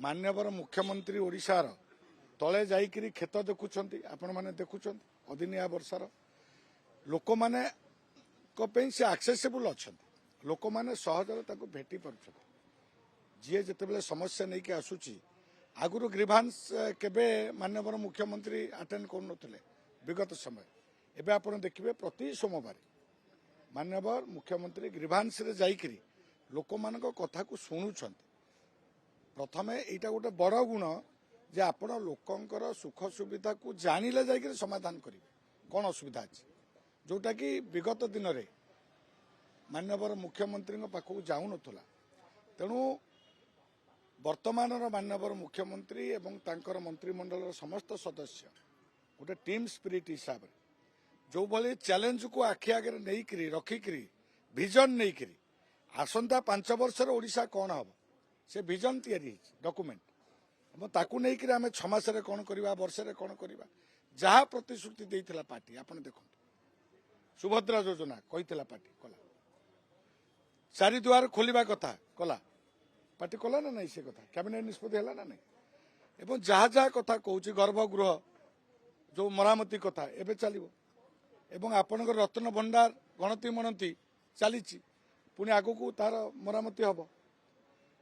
माननीय मुख्यमंत्री ओडिशार तले जाइकरी खेत देखुंट आपण मैंने देखुं अदिनिया वर्षार लोक मैंने से एक्सेसिबल अच्छा लोक मैंने सहजरे भेटी पार्छ जी जिते समस्या नहीं कि आसूची आगुरी ग्रीभांस केबे माननीय मुख्यमंत्री अटेंड कर विगत समय एवं आप देखिए प्रति सोमवार माननीय मुख्यमंत्री ग्रीभांस रे जाइकरी लोक मान कथा को शुणुंट प्रथमे यहाँ गोटे बड़ गुण जे आपण लोकंकर सुख सुविधा को जानिले जाइकरी समाधान करेंगे कौन असुविधा अच्छी जोटा कि विगत दिन में माननीय मुख्यमंत्री पाखक जाऊन तेणु वर्तमान माननीय मुख्यमंत्री एवं तांकर मंत्रिमंडल समस्त सदस्य गोटे टीम स्पिरिट हिसाब से जो भाई चैलेंज को आखि आगे नहीं रखिकी विजन नहीं करी आसंता 5 वर्ष ओडिशा कौन हम से विजन तैयारी डॉक्यूमेंट ताकू नहीं कि आम 6 मास कौन करवा वर्ष कौन करवा जहाँ प्रतिश्रुति देता पार्टी आप देखो सुभद्रा योजना कही पार्टी कला चारिद्वार खोलिबा कथा कला पार्टी कला ना नहीं से कथा कैबिनेट निष्पत्ति है ना नहीं एवं जहाँ जहाँ कथा कहूँ गर्भगृह जो मरामती कथा एवं चलो एवं आपणकर रत्न भंडार गणति मणति चली पुणी आग को तार मरामती हम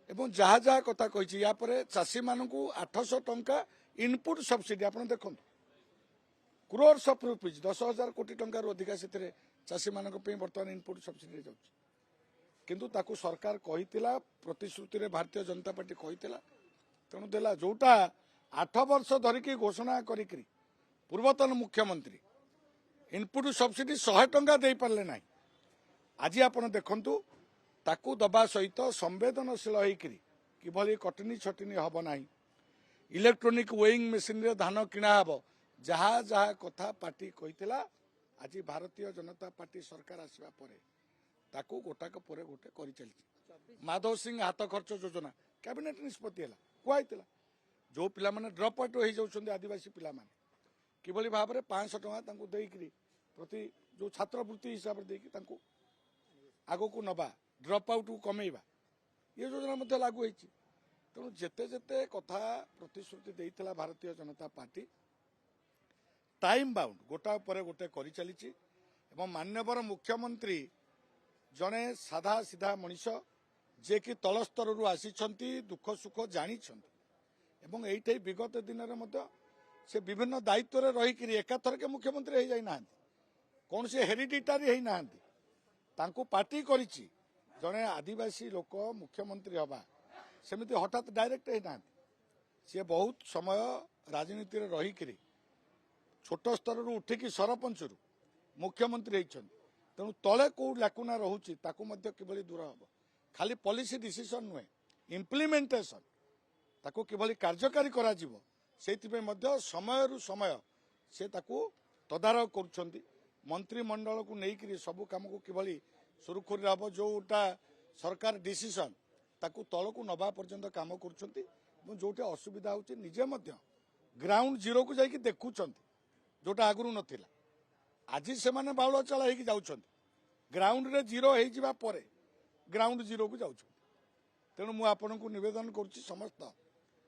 एवं जहाँ जहाँ कथा कही या चाषी मानक 800 टंका इनपुट सब्सिडी आप देखो क्रोर्स ऑफ रुपीज 10,000 कोटी टंका अधिका से चाषी मानक बर्तमान इनपुट सब्सिडी जाऊँ किंतु ताकू सरकार कही प्रतिश्रुति भारतीय जनता पार्टी कही तेणु देला जोटा 8 वर्ष धरिकी घोषणा करी पूर्वतन मुख्यमंत्री इनपुट सब्सिडी 100 टंका दे पारे ना आज आप देखु ताकू दबा सहित संवेदनशील होकर किभली कटनी छटनी हम ना इलेक्ट्रोनिक वेइंग मेसीन रे धान किणा हम जहाँ जहाँ कथा पार्टी कही आज भारतीय जनता पार्टी सरकार आसवा परे ताकू गोटाक पर गोटे कर चलती माधव सिंह हाथ खर्च योजना कैबिनेट निष्पत्ति है कहला जो पिला माने ड्रप आउट हो जाउछन्ते आदिवासी पिला माने किभली भाव में 500 टंका देकरी प्रति जो छात्रवृत्ति हिसाब से आग को नबा ड्रप आउट को कमेवा ये योजना लागू होती तेणु जेते जेते कथा प्रतिश्रुति देता Bharatiya Janata party time bound गोटा पर गोटे कर चली माननीय मुख्यमंत्री जड़े साधा सीधा मनीष जे कि तल स्तर आसी दुख सुख जानी ये विगत दिन में से विभिन्न दायित्व रहीकि एकाथर के मुख्यमंत्री हो जाना कौन से हेरिडिटारी होना पार्टी करिछि जड़े आदिवासी लोक मुख्यमंत्री हवा सेमती हठात डायरेक्ट होना सी बहुत समय राजनीति रहीकि छोट स्तर उठिकी सरपंच मुख्यमंत्री होती तेणु तले कौ लाकुना रोचे किभली दूर हम खाली पॉलिसी डिसीजन नुहे इम्प्लीमेंटेशन ताको किभली कार्यकारी करा जीवो सेतिपे मध्य समय रु समय से ताको तदारख करुछंती मंत्रिमंडल को लेकर सबू काम को किभली सुरखुरी हम जोटा सरकार डिसीजन ताको तल को नबा पर्यंत काम करुछंती जोटे असुविधा होची निजे मध्य ग्राउंड जीरो को जाइए देखुछंती जोटा आगुरु नथिला आज से माने बाउल चला होगी जाउछंती ग्राउंड रे जीरो हो जावा परे ग्राउंड जीरो को जाउछ तेणु मु आपन को निवेदन करुच्ची समस्त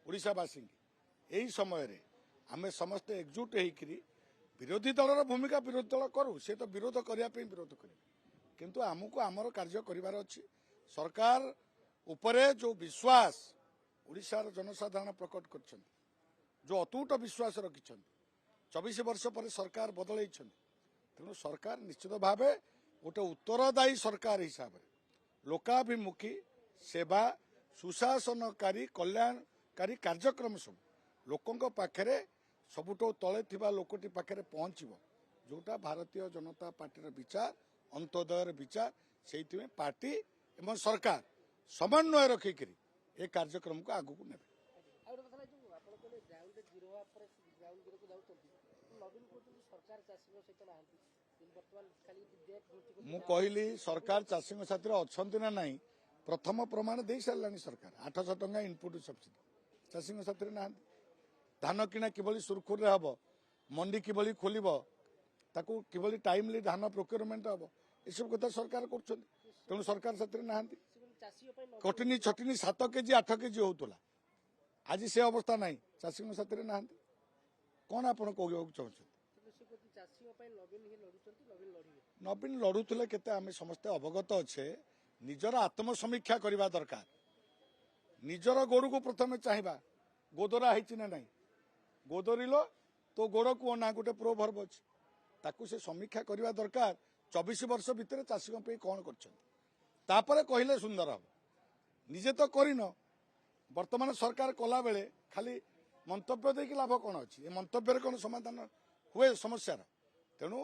ओडिशावासी यही समय रे आमे समस्त एकजुट होकर विरोधी दलर भूमिका विरोधी दल करू से तो विरोध करने विरोध करें किंतु आमको आमर कार्य करिवार अछि सरकार उपरे जो विश्वास ओडिशार जनसाधारण प्रकट कर जो अतूट विश्वास रखिछन 24 वर्ष पर सरकार बदल तेणु सरकार निश्चित भाव गोटे उत्तरदायी सरकार हिसाब से लोकाभिमुखी सेवा सुशासनकारी कल्याणकारी कार्यक्रम सब लोकों पाखे सबुठ तले थिबा लोकटी पाखे पहुँचब जोटा भारतीय जनता पार्टी विचार अंत्योदय विचार से पार्टी एवं सरकार समन्वय रखिक ए कार्यक्रम को आगू ने मु कहली सरकार चाषी साथी अच्छा ना ना प्रथम प्रमाण दे सारे सरकार 800 टंका इनपुट सब्सिडी चाषी साथी ना धान किणा किभली सुरखुरी हम मंडी किभली खोल किभली टाइमली धान प्रोक्योरमेंट हम ये सब कथा सरकार कर सरकार साथी ना कटनी छटनी 7 केजी 8 केजी होता आज से अवस्था ना चाषी साथी ना कौन आप कहवाक चाहते नवीन लड़ुले के समस्ते अवगत अच्छे निजर आत्मसमीक्षा करने दरकार निजर गोड़ को प्रथम चाहिए गोदरा है ना गोदरिल तो गोड़ को ना गोटे प्रोभर्ब अच्छे ताकू से समीक्षा करने दरकार 24 वर्ष भितर चाषी कौन कर कहले सुंदर हम निजे तो करन वर्तमान सरकार कला बेले खाली मंतव्य देकी लाभ कौन अच्छी मंतव्य कौन समाधान हुए समस्यार तेणु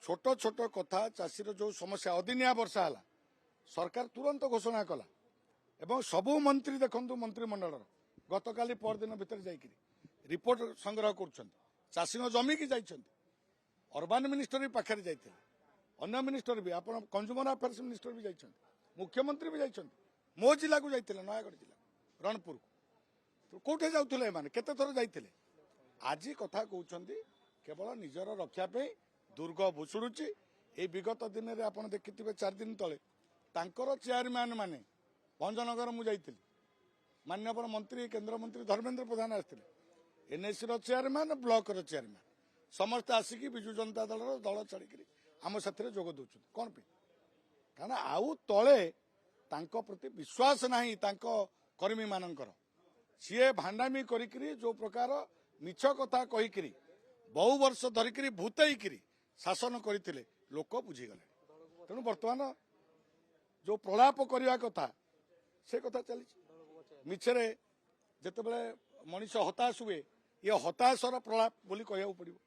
छोट छोट कथा चाषी जो समस्या अदिनिया वर्षा है सरकार तुरंत घोषणा कला एवं सबू मंत्री देखु मंत्रिमंडल गतकाली परदिन भितर जाइए रिपोर्ट संग्रह कर जमी की जाइए अर्बान मिनिस्टर भी पाखे जाते अन्य मिनिस्टर भी आप कंज्यूमर अफेयर्स मिनिस्टर भी जाइए मुख्यमंत्री भी जाइए मो जिला को जाइए नयागढ़ जिला रणपुर को कौटे जाऊे केते थर जाइए आज कथा कहते केवल निजर रक्षापी दुर्ग भुशुड़ी ये विगत दिन में आप देखिए 4 दिन तले तांकर चेयरमैन माने भंजनगर मुझे माननीय मंत्री केंद्र मंत्री धर्मेंद्र प्रधान आते एनएसी चेयरमैन ब्लॉक चेयरमैन समस्त आसिकी विजु जनता दल दल छाड़ी आम साथी जोग दौर कौन पे कारण आउ तले तांको प्रति विश्वास नहीं कर्मी मानकर सी भांडामी करी जो प्रकार मिछ कथा कहीकि बहु वर्ष धरिक भूतईकि शासन करते लोक बुझीगले तेणु बर्तमान जो प्रलाप करने कथा से कथा चली मिछरे जिते बड़े मनीष हताश हुए ये हताशर प्रलाप बोली कहू पड़ो।